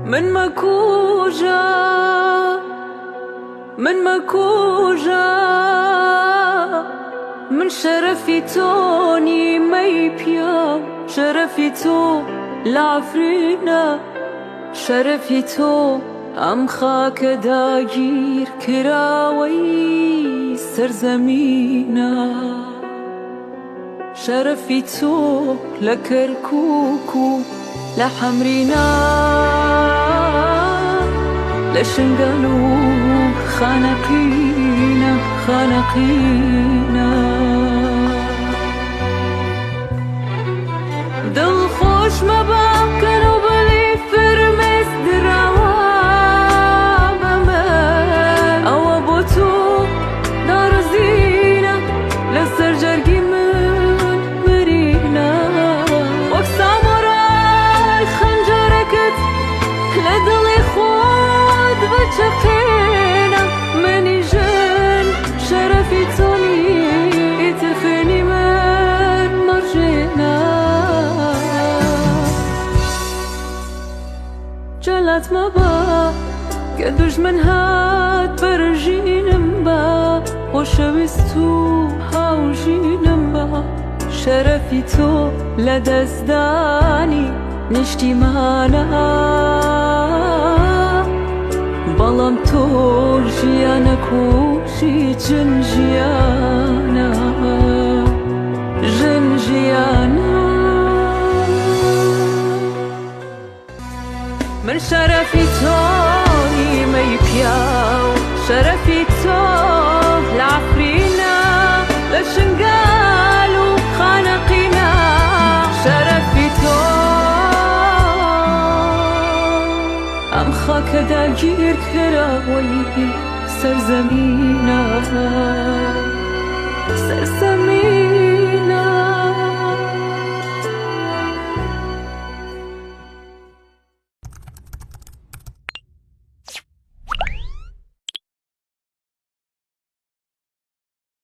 من مكوجا من شرفي توني ميبيا شرفي تو لعفرينا شرفي تو ام خاك داگیر كراوي سرزمينا شرفي تو لكركوكو لحمرينا لشنقالو خانقينا دل خوش مبام كانوا بلي فرمس دراوام أمان أو بوتو دار زينة لسر جرقي من مرينا وك ساموراي خنجركت لدلي خود بچقينا مني جن شرفي توني تخني من مرجينا جلت مبا قدوش من هات برجينم با وشوستو هاوجينم با شرفي تو لدزداني نشتي مانا بەڵام تۆ ژیانەک و ژن ژیانە من شرفي تۆنی مەیپیاو شرفي تۆ لعفرينا لشنقال و خانقينا شرفي تۆ ام خاك داگیر كراوي سرزمينا